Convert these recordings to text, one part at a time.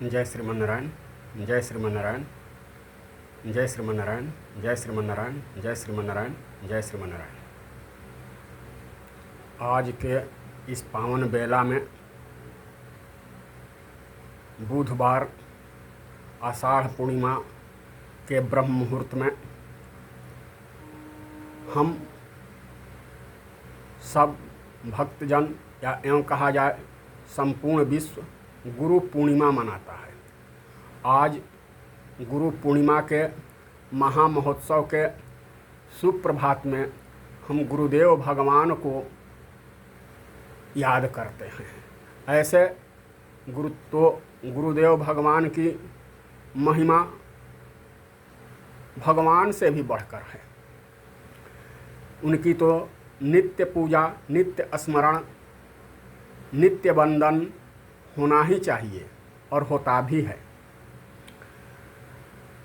जय श्रीमन्नारायण, जय श्रीमन्नारायण, जय श्रीमन्नारायण, जय श्रीमन्नारायण, जय श्रीमन्नारायण, जय श्रीमन्नारायण। आज के इस पावन बेला में बुधवार आषाढ़ पूर्णिमा के ब्रह्म मुहूर्त में हम सब भक्तजन या एवं कहा जाए संपूर्ण विश्व गुरु पूर्णिमा मनाता है। आज गुरु पूर्णिमा के महामहोत्सव के शुभ प्रभात में हम गुरुदेव भगवान को याद करते हैं। ऐसे गुरुदेव भगवान की महिमा भगवान से भी बढ़कर है। उनकी तो नित्य पूजा, नित्य स्मरण, नित्य वंदन होना ही चाहिए और होता भी है।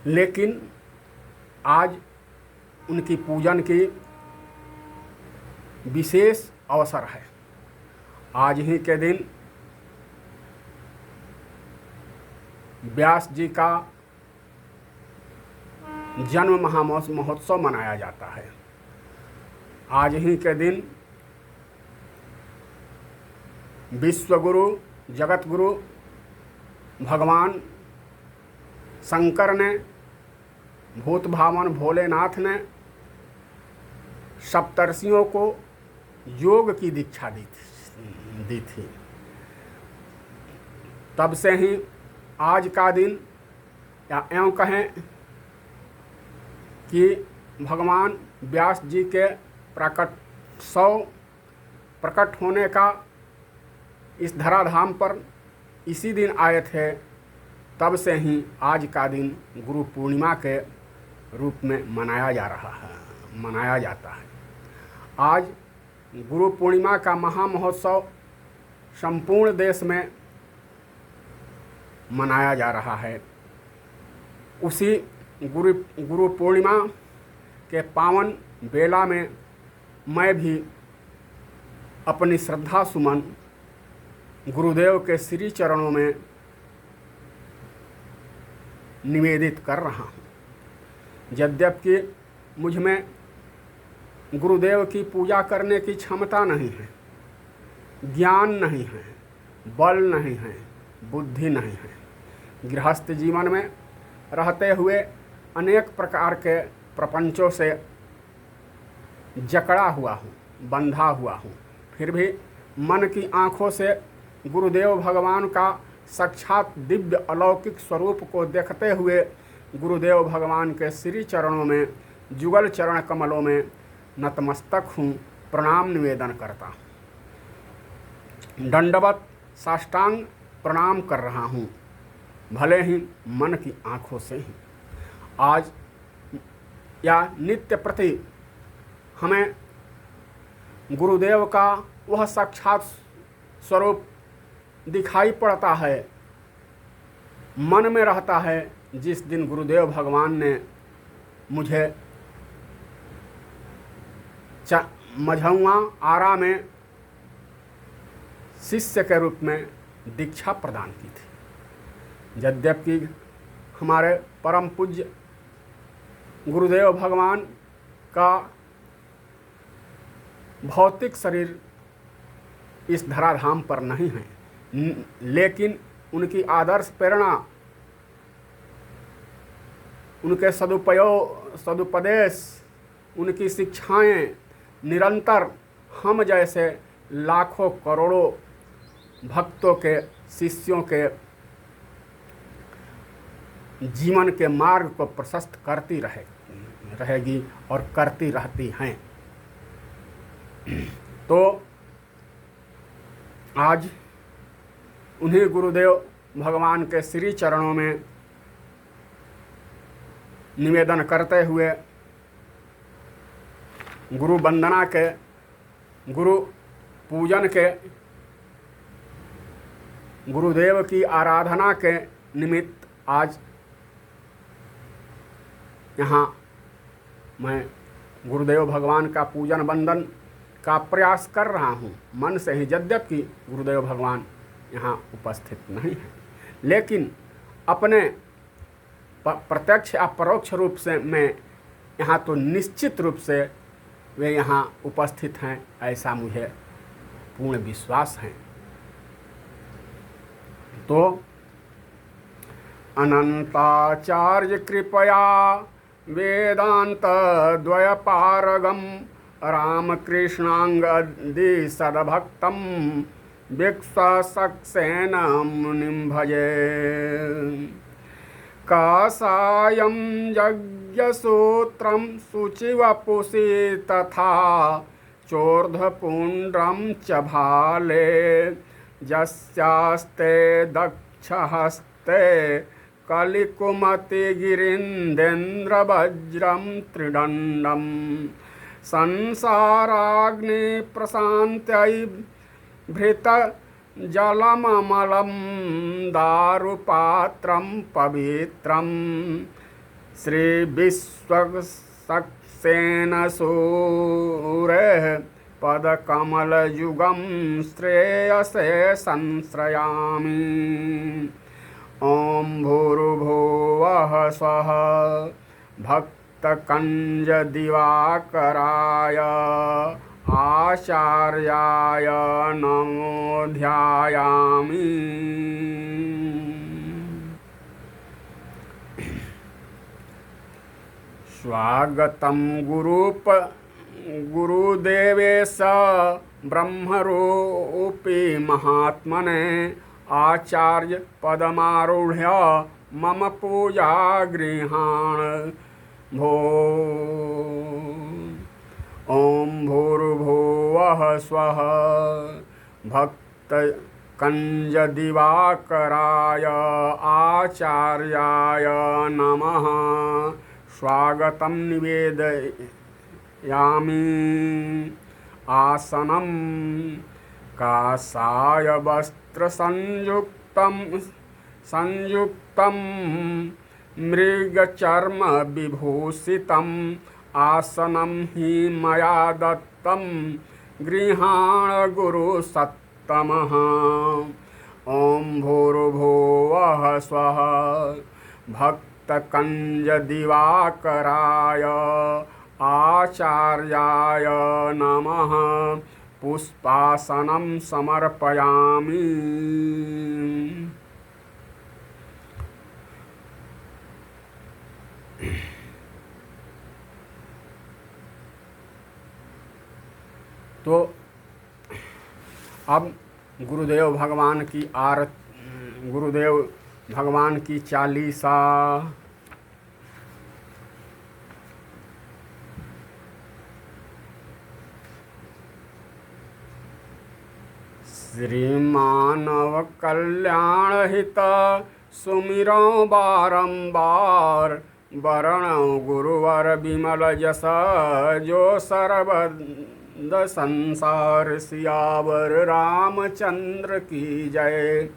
लेकिन आज उनकी पूजन की विशेष अवसर है। आज ही के दिन व्यास जी का जन्म महोत्सव मनाया जाता है। आज ही के दिन विश्वगुरु, जगत गुरु भगवान शंकर ने, भूत भावन भोलेनाथ ने सप्तर्षियों को योग की दीक्षा दी थी। तब से ही आज का दिन या एवं कहें कि भगवान व्यास जी के प्रकट होने का इस धराधाम पर इसी दिन आए थे। तब से ही आज का दिन गुरु पूर्णिमा के रूप में मनाया जाता है। आज गुरु पूर्णिमा का महामहोत्सव संपूर्ण देश में मनाया जा रहा है। उसी गुरु पूर्णिमा के पावन बेला में मैं भी अपनी श्रद्धा सुमन गुरुदेव के श्री चरणों में निवेदित कर रहा हूँ। यद्यपि मुझ में गुरुदेव की पूजा करने की क्षमता नहीं है, ज्ञान नहीं है, बल नहीं है, बुद्धि नहीं है। गृहस्थ जीवन में रहते हुए अनेक प्रकार के प्रपंचों से जकड़ा हुआ हूँ, बंधा हुआ हूँ। फिर भी मन की आँखों से गुरुदेव भगवान का साक्षात दिव्य अलौकिक स्वरूप को देखते हुए गुरुदेव भगवान के श्री चरणों में, जुगल चरण कमलों में नतमस्तक हूँ, प्रणाम निवेदन करता हूँ। दंडवत साष्टांग प्रणाम कर रहा हूँ, भले ही मन की आँखों से ही। आज या नित्य प्रति हमें गुरुदेव का वह साक्षात स्वरूप दिखाई पड़ता है, मन में रहता है। जिस दिन गुरुदेव भगवान ने मुझे मझौआ आरा में शिष्य के रूप में दीक्षा प्रदान की थी। यद्यपि हमारे परम पूज्य गुरुदेव भगवान का भौतिक शरीर इस धराधाम पर नहीं है, लेकिन उनकी आदर्श प्रेरणा, उनके सदुपदेश, उनकी शिक्षाएं निरंतर हम जैसे लाखों करोड़ों भक्तों के, शिष्यों के जीवन के मार्ग को प्रशस्त करती रहेगी और करती रहती हैं। तो आज उन्हीं गुरुदेव भगवान के श्री चरणों में निवेदन करते हुए गुरु वंदना के, गुरु पूजन के, गुरुदेव की आराधना के निमित्त आज यहाँ मैं गुरुदेव भगवान का पूजन वंदन का प्रयास कर रहा हूँ मन से ही। यद्यपि गुरुदेव भगवान यहाँ उपस्थित नहीं है, लेकिन अपने प्रत्यक्ष या परोक्ष रूप से में यहाँ तो निश्चित रूप से वे यहाँ उपस्थित हैं, ऐसा मुझे पूर्ण विश्वास है। तो अनंताचार्य कृपया वेदांत द्वयपारगम रामकृष्णांगदि सद्भक्तम विश्वसक्सेन मुनिं भजे। कासायं यज्ञसूत्रं शुचिवपुषि तथा चोर्ध्वपुण्ड्रं च भाले यस्यास्ते दक्षहस्ते कलिकुमतिगिरीन्द्रेन्द्रवज्रं त्रिदण्डं संसाराग्निप्रशान्त्यै भृतजलममलं दारुपात्रं पवित्रं श्रीविश्वक्सेनसूरेः पदकमलयुगं श्रेयसे संश्रयामि। ॐ भूर्भुवः स्वः भक्तकञ्जदिवाकराय आचार्याय नमो ध्यायामि। स्वागतं गुरुदेवेश ब्रह्मरूपी महात्मने आचार्य पदमारूढ़ मम पूजा गृहाण भो। ॐ भूर्भुवः स्वः भक्तकञ्जदिवाकराय आचार्याय नमः स्वागतं निवेदयामि। आसनं काषाय वस्त्रसंयुक्तं मृगचर्म विभूषितम् आसनं हि मया दत्तं गृहाण गुरुसत्तमः। ॐ भूर्भुवः स्वः भक्तकञ्जदिवाकराय आचार्याय नमः पुष्पासनं समर्पयामि। तो अब गुरुदेव भगवान की चालीसा। श्रीमानव कल्याण हित सुमिरो बारंबार वरणो गुरुवर विमल जस जो सर्वद संसार। सियावर रामचंद्र की जय,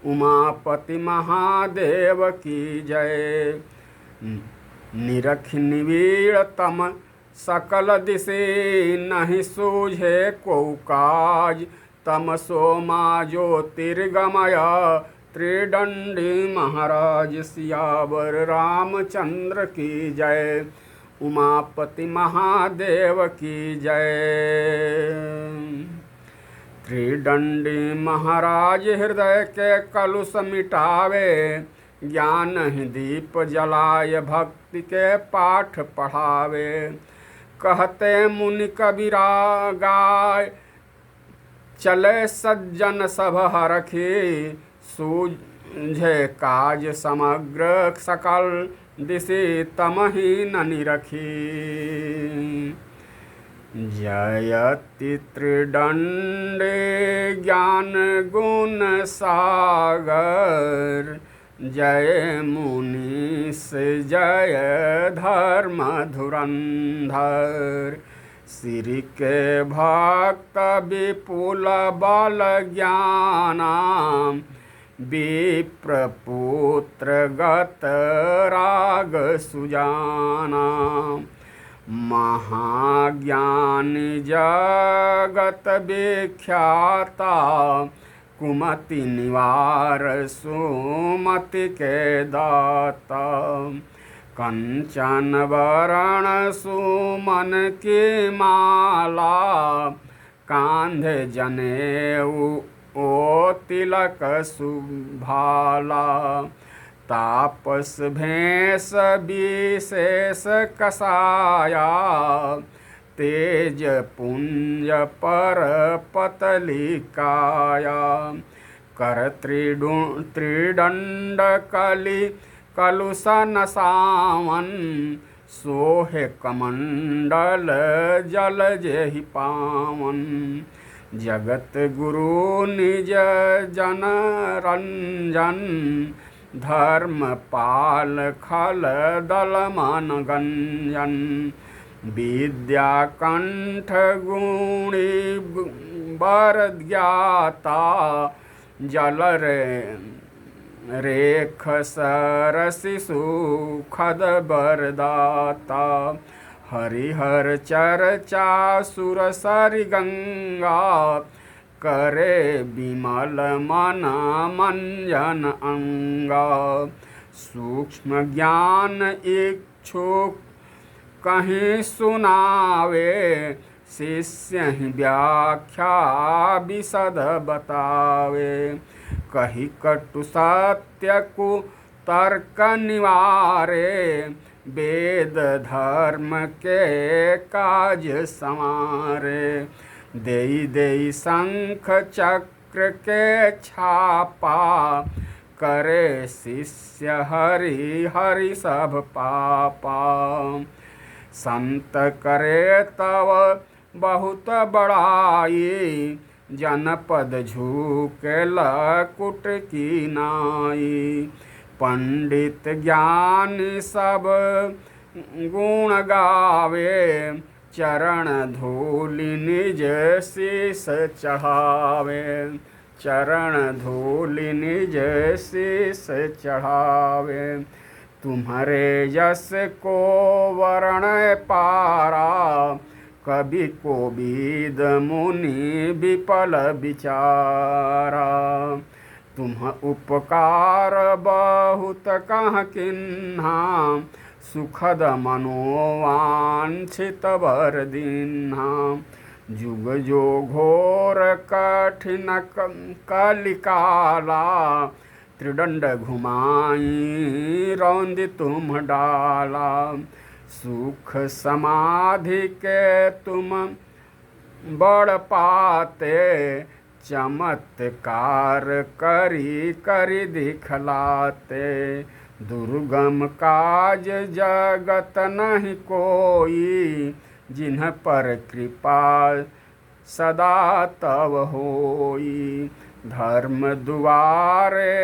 उमापति महादेव की जय। निरख निवीड़तम सकल दिशे नहीं सूझे को काज। तमसो मा ज्योतिर्गमय त्रिदंडी महाराज। सियावर रामचंद्र की जय, उमापति महादेव की जय। त्रिदंडी महाराज हृदय के कलुष मिटावे, ज्ञान ही दीप जलाय भक्ति के पाठ पढ़ावे। कहते मुनि कबीरा गाय, चले सज्जन सब हरखी। सूझे काज समग्र सकल दिशि तमहि न निरखी। जयति त्रिदंडे ज्ञान गुण सागर। जय मुनीश जय धर्म धुरंधर। श्री के भक्त विपुल बल ज्ञाना। विप्रपुत्र गत राग सुजाना। महाज्ञानी जगत विख्याता। कुमति निवार सुमति के दाता। कंचन वरण सुमन की माला, कांधे जनेऊ ओ तिलक सुभाला। तापस भेष विशेष कसाया, तेज पुंज पर पतली काया। कर त्रिदंड कली कलुष नसावन, सोहे कमंडल जल जेहि पावन। जगत गुरु निज जन रंजन, धर्म पाल खल दल मन गंजन। विद्या कंठ गुणी बर ज्ञाता, जल रेख सरसि सुखद बरदाता। हरिहर चर्चा सुरसरि गंगा, करे विमल मन मंजन अंगा। सूक्ष्म ज्ञान इच्छुक कहीं सुनावे, शिष्य ही व्याख्या विशद बतावे। कही कटु सत्य कु तर्क निवारे, वेद धर्म के काज संवारे। देई देई शंख चक्र के छापा, करे शिष्य हरि हरि सब पापा। संत करे तव बहुत बड़ाई, जनपद झुकेल कुट की नाई। पंडित ज्ञानी सब गुण गावे, चरण धूलि निज शीस चढ़ावे। चरण धूलि निज शीस चढ़ावे। तुम्हारे यश को वर्ण पारा, कवि कोविद मुनि विपल विचारा। तुम उपकार बहुत कह किन्हा, सुखद मनोवांछित वर दीन्हा। जुग जो घोर कठिन कलिकाला, त्रिदंड घुमाई रौंद तुम डाला। सुख समाधि के तुम बड़ पाते, चमत्कार करी करी दिखलाते। दुर्गम काज जगत नहीं कोई, जिन्ह पर कृपा सदा तव होई। धर्म दुआरे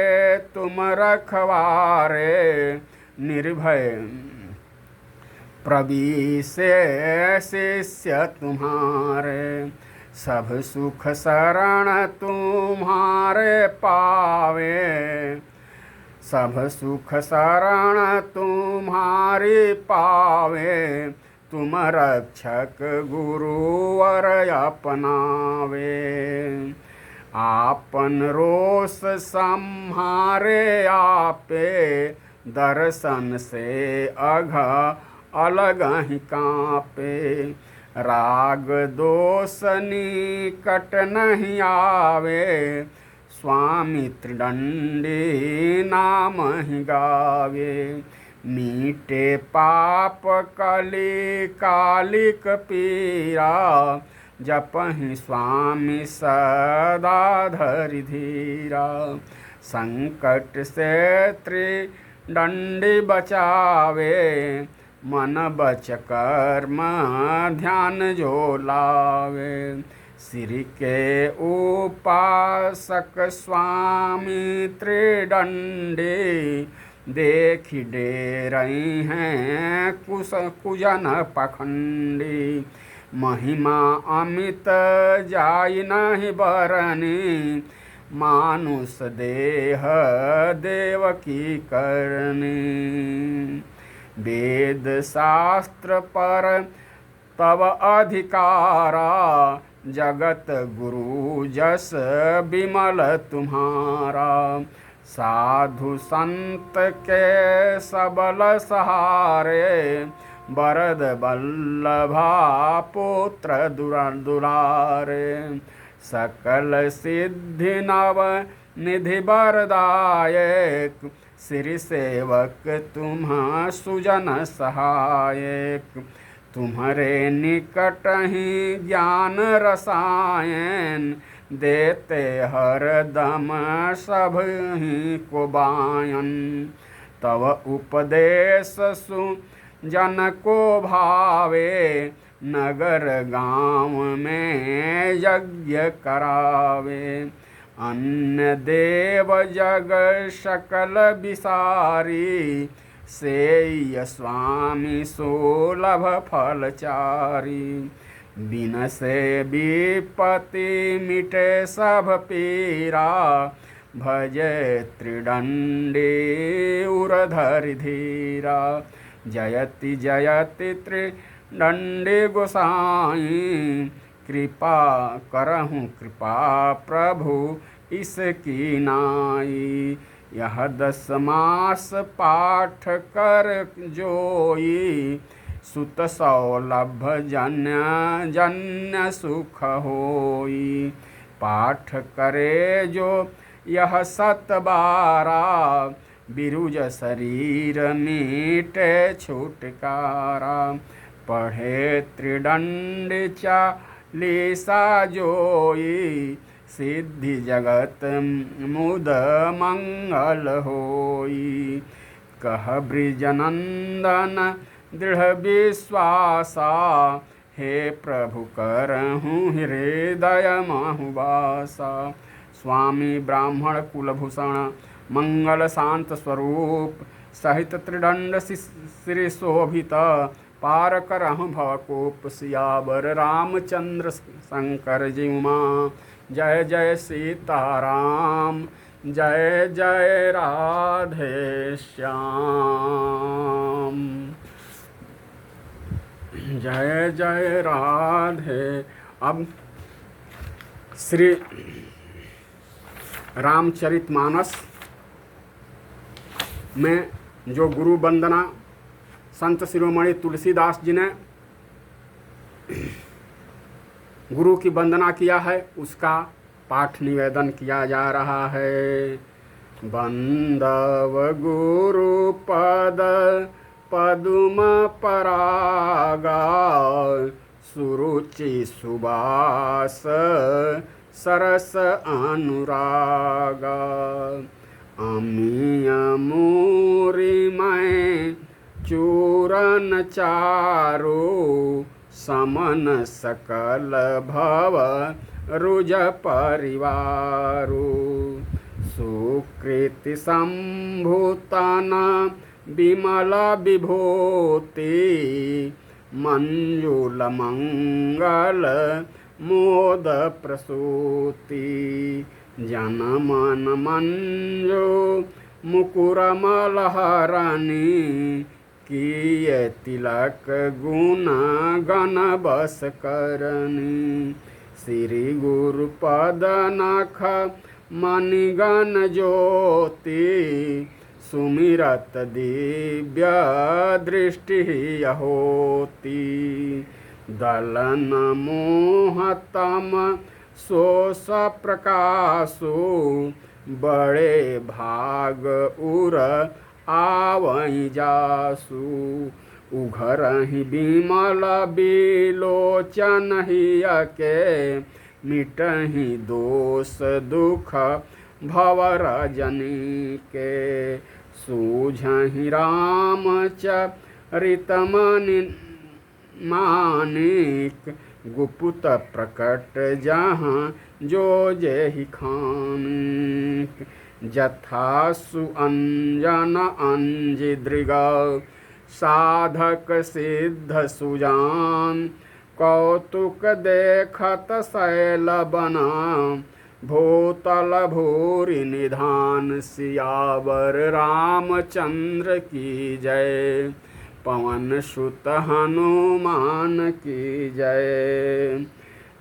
तुम रखवारे, निर्भय प्रवीसे शिष्य तुम्हारे। सब सुख शरण तुम्हारे पावे, सब सुख शरण तुम्हारी पावे। तुम रक्षक गुरुवर अपनावे, आपन रोष सम्हारे आपे। दर्शन से अघ अलग ही कांपे, राग दोष निकट नहीं आवे। स्वामी त्रिदंडी नाम ही गावे, मीटे पाप कली कालिक पीरा। जपहि स्वामी सदा धरि धीरा, संकट से त्रिदंडी बचावे। मन बच कर्म ध्यान जो लावे, श्री के उपासक स्वामी त्रिदंडी। देखी डेरई हैं कुजन पखंडी, महिमा अमित जाय नहीं बरनी। मानुष देह देवकी करनी, वेद शास्त्र पर तव अधिकारा। जगत गुरु जस विमल तुम्हारा। साधु संत के सबल सहारे, वरद वल्लभा पुत्र दुलारे। सकल सिद्धि नव निधि वरदायक, श्री सेवक तुम सुजन सहायक। तुम्हारे निकट ही ज्ञान रसायन, देते हर दम सब ही को बायन। तव उपदेश सुजन को भावे, नगर गाँव में यज्ञ करावे। अन्न देव जग सकल विसारी, सेय स्वामी सुलभ फलचारी। बिन से विपत्ति मिटे सब पीरा, भजे त्रिदंडी उरधरि धीरा। जयति जयति त्रिदंडी गोसाई, कृपा करहूँ कृपा प्रभु इसकी नाई। यह 10 मास पाठ कर जोई, सुत सौलभ जन्य जन्य सुख होई। पाठ करे जो यह 7 बारा, बिरुज शरीर मीटे छुटकारा। पढ़े त्रिदंड चालीसा जोई, सिद्धि जगत मुद मंगल होई। कह ब्रिजनंदन दृढ़ विश्वासा, हे प्रभु करहूँ हृदय माहुवासा। स्वामी ब्राह्मण कुलभूषण मंगल शांत स्वरूप, सहित त्रिदंड श्री शोभित, पार करहूँ भवकोप। सियावर रामचंद्र शंकर जी माँ, जय जय सीताराम, जय जय राधे श्याम, जय जय राधे। अब श्री रामचरितमानस में जो गुरु वंदना संत शिरोमणि तुलसीदास जी ने गुरु की वंदना किया है, उसका पाठ निवेदन किया जा रहा है। बंदव गुरु पद पदुम परागा, सुरुचि सुबास सरस अनुरागा। अमीय मूरी मैं चूरन चारो, समन सकल भव रुज परिवारो। सुकृति संभूतन विमल विभूति, मंजुल मंगल मोद प्रसूति। जनमन मंजो मुकुर मलहरणी, किए तिलक गुण गण बस करनी। श्री गुरु पद नख मणिगण ज्योति, सुमिरत दिव्य दृष्टि होती। दलन मोहतम सोस प्रकाशो, बड़े भाग उर आवई जासु। उघरहि बिमल बिलोचन हियके, मिटहि दोष दुख भवर जनी के। सूझहि रामचरित मानिक, गुप्त प्रकट जहाँ जो जेहि खानिक। जथा सुअंजन अंजि दृग, साधक सिद्ध सुजान। कौतुक देखत शैल बना, भूतल भूरि निधान। सियावर रामचंद्र की जय, पवन सुत हनुमान की जय।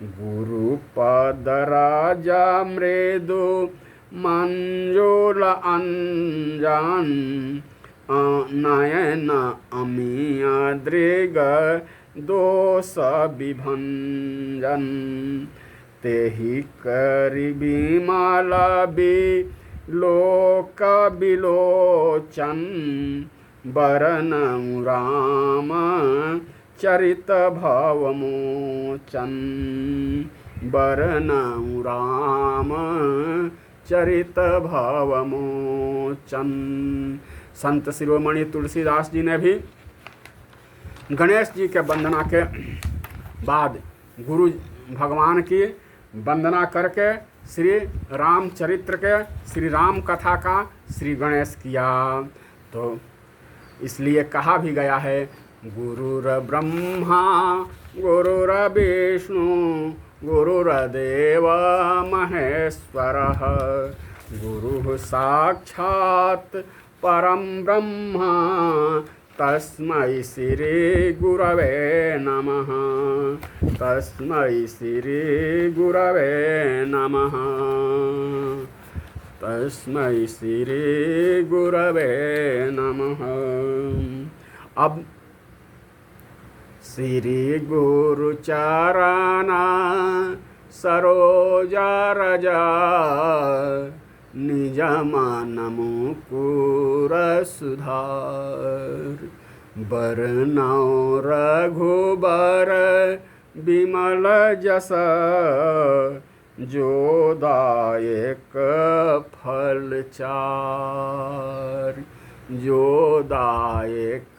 गुरुपद राजा मृदु मंजूल अंजन नयन अमिया दृग दोष विभंजन तेहि करि विमल लोक विलोचन बरनउ राम चरित भवमोचन बरनउ राम चरित भवमोचन। संत शिरोमणि तुलसीदास जी ने भी गणेश जी के वंदना के बाद गुरु भगवान की वंदना करके श्री रामचरित्र के श्री राम कथा का श्री गणेश किया। तो इसलिए कहा भी गया है गुरुर ब्रह्मा गुरुर विष्णु गुरुर्देव महेश्वरः गुरुः साक्षात् परं ब्रह्म तस्मै श्री गुरवे नमः तस्मै श्री गुरवे नमः तस्मै श्री गुरवे नमः। अब श्री गुरु चरण सरोज रज निज मन मुकुर सुधार बरनउ रघुबर विमल जस जो दायक फल चार जो दायक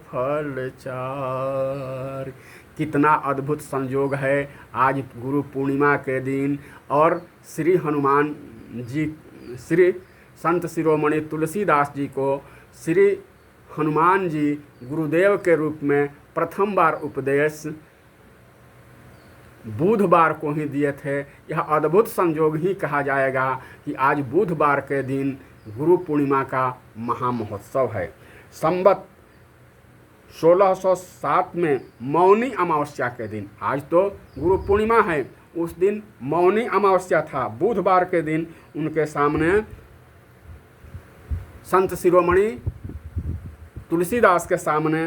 फल चार। कितना अद्भुत संयोग है आज गुरु पूर्णिमा के दिन और श्री हनुमान जी श्री संत शिरोमणि तुलसीदास जी को श्री हनुमान जी गुरुदेव के रूप में प्रथम बार उपदेश बुधवार को ही दिए थे। यह अद्भुत संयोग ही कहा जाएगा कि आज बुधवार के दिन गुरु पूर्णिमा का महामहोत्सव है। संवत 1607 में मौनी अमावस्या के दिन, आज तो गुरु पूर्णिमा है, उस दिन मौनी अमावस्या था। बुधवार के दिन उनके सामने संत शिरोमणि तुलसीदास के सामने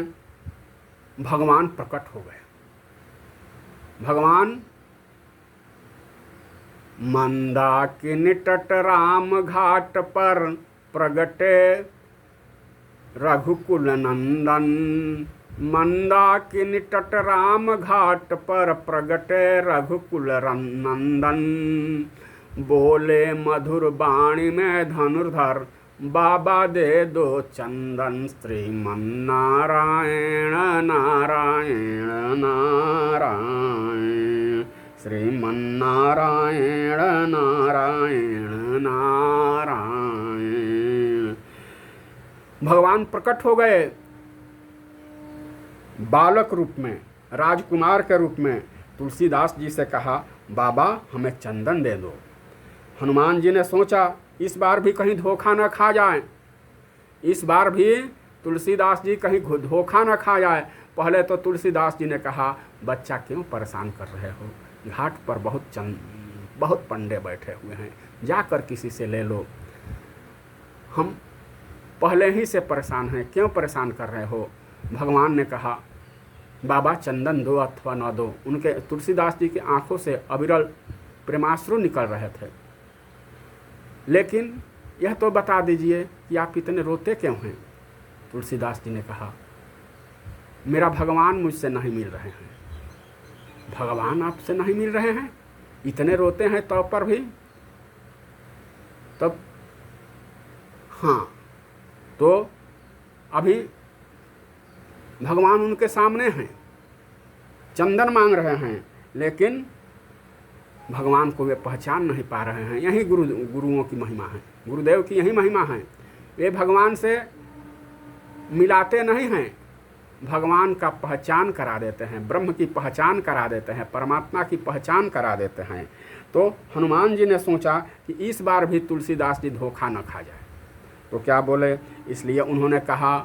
भगवान प्रकट हो गए। भगवान मंदाकिनी तट राम घाट पर प्रगटे रघुकुल नंदन मंदाकिनी तट राम घाट पर प्रगटे रघुकुल नंदन बोले मधुर वाणी में धनुर्धर बाबा दे दो चंदन श्रीमन्नारायण नारायण नारायण श्रीमन्नारायण नारायण नारायण। भगवान प्रकट हो गए बालक रूप में, राजकुमार के रूप में। तुलसीदास जी से कहा बाबा हमें चंदन दे दो। हनुमान जी ने सोचा इस बार भी कहीं धोखा न खा जाए, इस बार भी तुलसीदास जी कहीं धोखा न खा जाए। पहले तो तुलसीदास जी ने कहा बच्चा क्यों परेशान कर रहे हो, घाट पर बहुत पंडे बैठे हुए हैं, जाकर किसी से ले लो, हम पहले ही से परेशान हैं, क्यों परेशान कर रहे हो। भगवान ने कहा बाबा चंदन दो अथवा न दो। उनके तुलसीदास जी की आंखों से अविरल प्रेमाश्रु निकल रहे थे। लेकिन यह तो बता दीजिए कि आप इतने रोते क्यों हैं। तुलसीदास जी ने कहा मेरा भगवान मुझसे नहीं मिल रहे हैं। भगवान आपसे नहीं मिल रहे हैं, इतने रोते हैं तब पर भी। तब हाँ, तो अभी भगवान उनके सामने हैं, चंदन मांग रहे हैं, लेकिन भगवान को वे पहचान नहीं पा रहे हैं। यही गुरुओं की महिमा है, गुरुदेव की यही महिमा है। वे भगवान से मिलाते नहीं हैं, भगवान का पहचान करा देते हैं, ब्रह्म की पहचान करा देते हैं, परमात्मा की पहचान करा देते हैं। तो हनुमान जी ने सोचा कि इस बार भी तुलसीदास जी धोखा न खा जाए। तो क्या बोले, इसलिए उन्होंने कहा,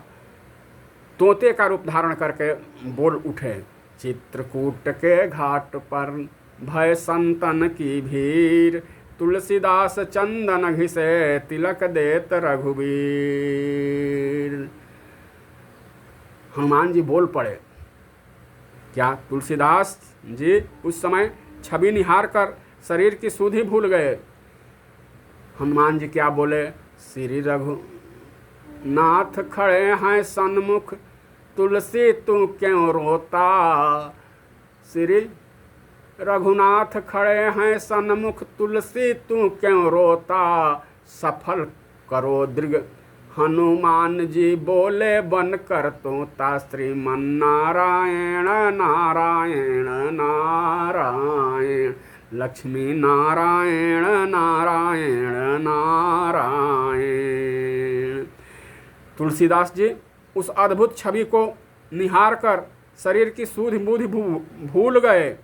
तोते का रूप धारण करके बोल उठे, चित्रकूट के घाट पर भय संतन की भीर, तुलसीदास चंदन घिसे, तिलक देत रघुबीर। हनुमान जी बोल पड़े। क्या तुलसीदास जी उस समय छवि निहार कर शरीर की सुधि भूल गए? हनुमान जी क्या बोले? श्री रघुनाथ खड़े हैं सन्मुख, तुलसी तू क्यों रोता। श्री रघुनाथ खड़े हैं सन्मुख, तुलसी तू क्यों रोता। सफल करो दृग हनुमान जी बोले बन कर तोता। श्रीमन नारायण नारायण नारायण, लक्ष्मी नारायण नारायण नारायण। तुलसीदास जी उस अद्भुत छवि को निहार कर शरीर की सुधि बुधि भूल गए।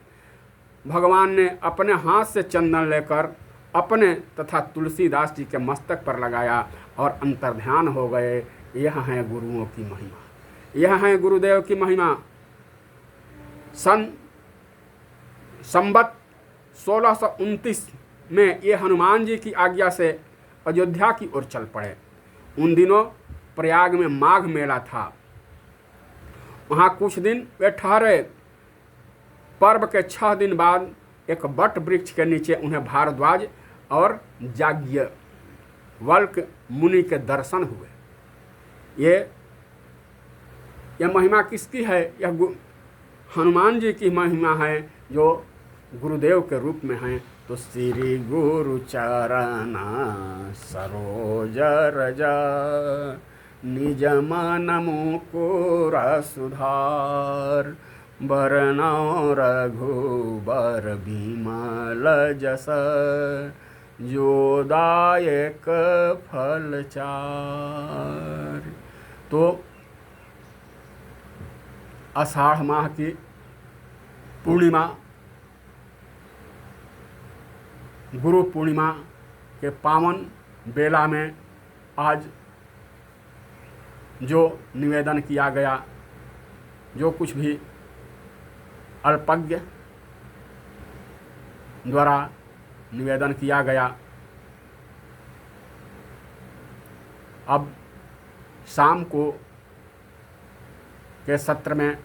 भगवान ने अपने हाथ से चंदन लेकर अपने तथा तुलसीदास जी के मस्तक पर लगाया और अंतर्ध्यान हो गए। यह है गुरुओं की महिमा, यह है गुरुदेव की महिमा। संवत 1629 में ये हनुमान जी की आज्ञा से अयोध्या की ओर चल पड़े। उन दिनों प्रयाग में माघ मेला था। वहाँ कुछ दिन वे ठहरे। पर्व के 6 दिन बाद एक बट वृक्ष के नीचे उन्हें भारद्वाज और याज्ञवल्क्य मुनि के दर्शन हुए। यह महिमा किसकी है? यह हनुमान जी की महिमा है, जो गुरुदेव के रूप में हैं। तो श्री गुरु चरण सरोज रज, निज मन मुकुर सुधार। बरनौ रघुबर बिमल जस, जो दायक फल चार। तो आषाढ़ माह की पूर्णिमा, गुरु पूर्णिमा के पावन बेला में आज जो निवेदन किया गया, जो कुछ भी अल्पज्ञ द्वारा निवेदन किया गया, अब शाम को के सत्र में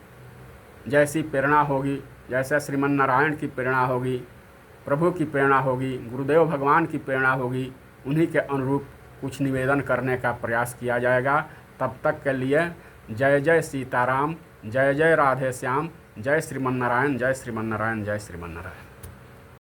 जैसी प्रेरणा होगी, जैसे श्रीमन नारायण की प्रेरणा होगी, प्रभु की प्रेरणा होगी, गुरुदेव भगवान की प्रेरणा होगी, उन्हीं के अनुरूप कुछ निवेदन करने का प्रयास किया जाएगा। तब तक के लिए जय जय सीताराम, जय जय राधे श्याम, जय श्रीमन नारायण, जय श्रीमन नारायण, जय श्रीमन नारायण।